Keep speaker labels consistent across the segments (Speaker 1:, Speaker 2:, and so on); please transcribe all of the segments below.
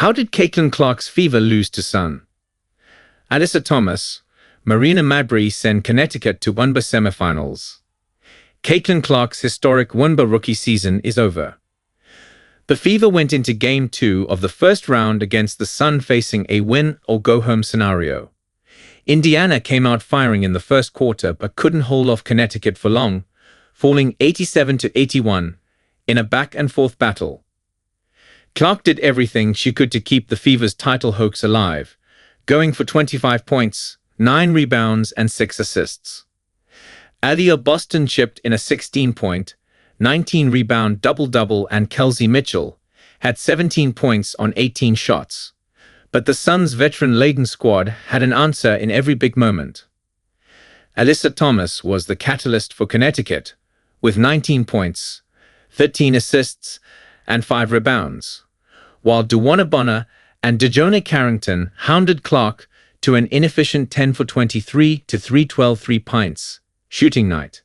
Speaker 1: How did Caitlin Clark's Fever lose to Sun? Alyssa Thomas, Marina Mabrey send Connecticut to Wnba semifinals. Caitlin Clark's historic Wnba Rookie season is over. The Fever went into Game 2 of the first round against the Sun facing a win-or-go-home scenario. Indiana came out firing in the first quarter but couldn't hold off Connecticut for long, falling 87-81 in a back-and-forth battle. Clark did everything she could to keep the Fever's title hoax alive, going for 25 points, 9 rebounds and 6 assists. Aaliyah Boston chipped in a 16-point, 19-rebound double-double, and Kelsey Mitchell had 17 points on 18 shots. But the Suns' veteran-laden squad had an answer in every big moment. Alyssa Thomas was the catalyst for Connecticut, with 19 points, 13 assists, and 5 rebounds, while Dewanna and Dijonai Carrington hounded Clark to an inefficient 10 for 23 to 312 3-points shooting night.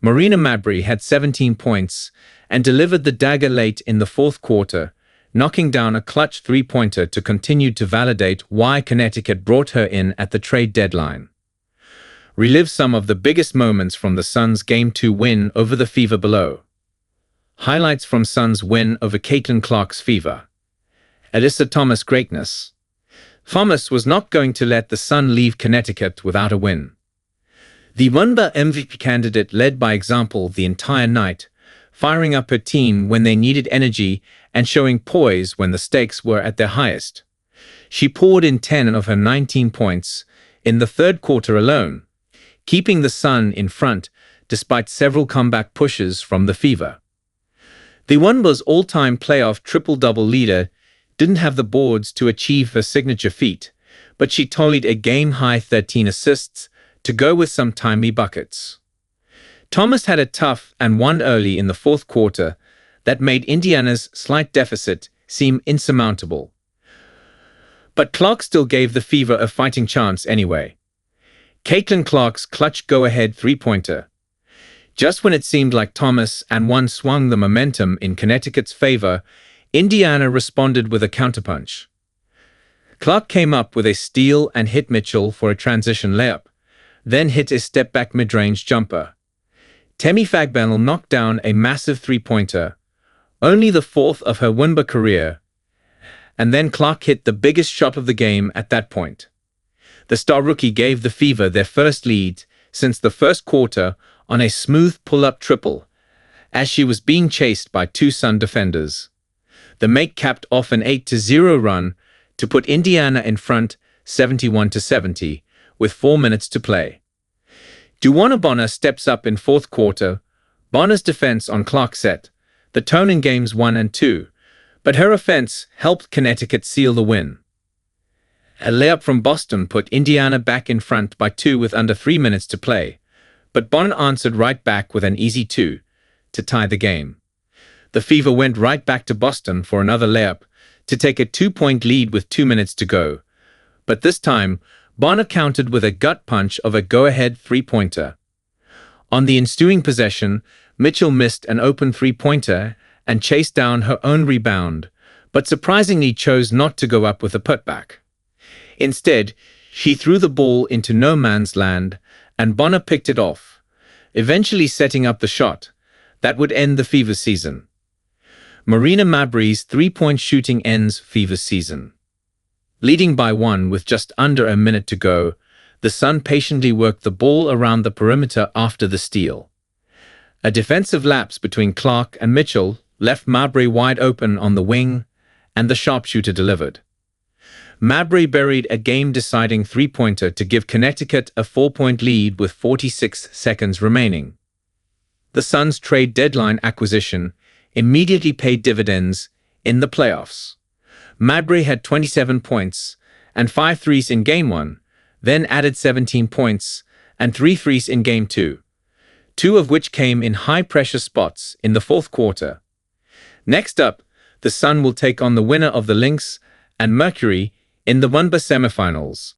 Speaker 1: Marina Mabrey had 17 points and delivered the dagger late in the fourth quarter, knocking down a clutch three-pointer to continue to validate why Connecticut brought her in at the trade deadline. Relive some of the biggest moments from the Suns' Game 2 win over the Fever below. Highlights from Suns' win over Caitlin Clark's Fever. Alyssa Thomas' greatness. Thomas was not going to let the Sun leave Connecticut without a win. The Wnba MVP candidate led by example the entire night, firing up her team when they needed energy and showing poise when the stakes were at their highest. She poured in 10 of her 19 points in the third quarter alone, keeping the Sun in front despite several comeback pushes from the Fever. The Wnba's all-time playoff triple-double leader didn't have the boards to achieve her signature feat, but she tallied a game-high 13 assists to go with some timely buckets. Thomas had a tough and won early in the fourth quarter that made Indiana's slight deficit seem insurmountable. But Clark still gave the Fever a fighting chance anyway. Caitlin Clark's clutch go-ahead three-pointer. Just when it seemed like Thomas and one swung the momentum in Connecticut's favor, Indiana responded with a counterpunch. Clark came up with a steal and hit Mitchell for a transition layup, then hit a step-back mid-range jumper. Temi Fagbennel knocked down a massive three-pointer, only the fourth of her Wnba career, and then Clark hit the biggest shot of the game at that point. The star rookie gave the Fever their first lead since the first quarter on a smooth pull-up triple, as she was being chased by two Sun defenders. The make capped off an 8-0 run to put Indiana in front 71-70, with 4 minutes to play. Dewanna steps up in fourth quarter. Bonner's defense on Clark set the tone in games 1 and 2, but her offense helped Connecticut seal the win. A layup from Boston put Indiana back in front by 2 with under 3 minutes to play, but Bonner answered right back with an easy 2 to tie the game. The Fever went right back to Boston for another layup to take a 2-point lead with 2 minutes to go, but this time Bonner countered with a gut punch of a go-ahead three-pointer. On the ensuing possession, Mitchell missed an open three-pointer and chased down her own rebound, but surprisingly chose not to go up with a putback. Instead, she threw the ball into no man's land, and Bonner picked it off, eventually setting up the shot that would end the Fever season. Marina Mabrey's three-point shooting ends Fever season. Leading by 1 with just under a minute to go, the Sun patiently worked the ball around the perimeter after the steal. A defensive lapse between Clark and Mitchell left Mabrey wide open on the wing, and the sharpshooter delivered. Mabrey buried a game-deciding three-pointer to give Connecticut a 4-point lead with 46 seconds remaining. The Suns' trade deadline acquisition immediately paid dividends in the playoffs. Mabrey had 27 points and 5 threes in Game 1, then added 17 points and 3 threes in Game 2, 2 of which came in high-pressure spots in the fourth quarter. Next up, the Sun will take on the winner of the Lynx and Mercury in the Wnba semifinals.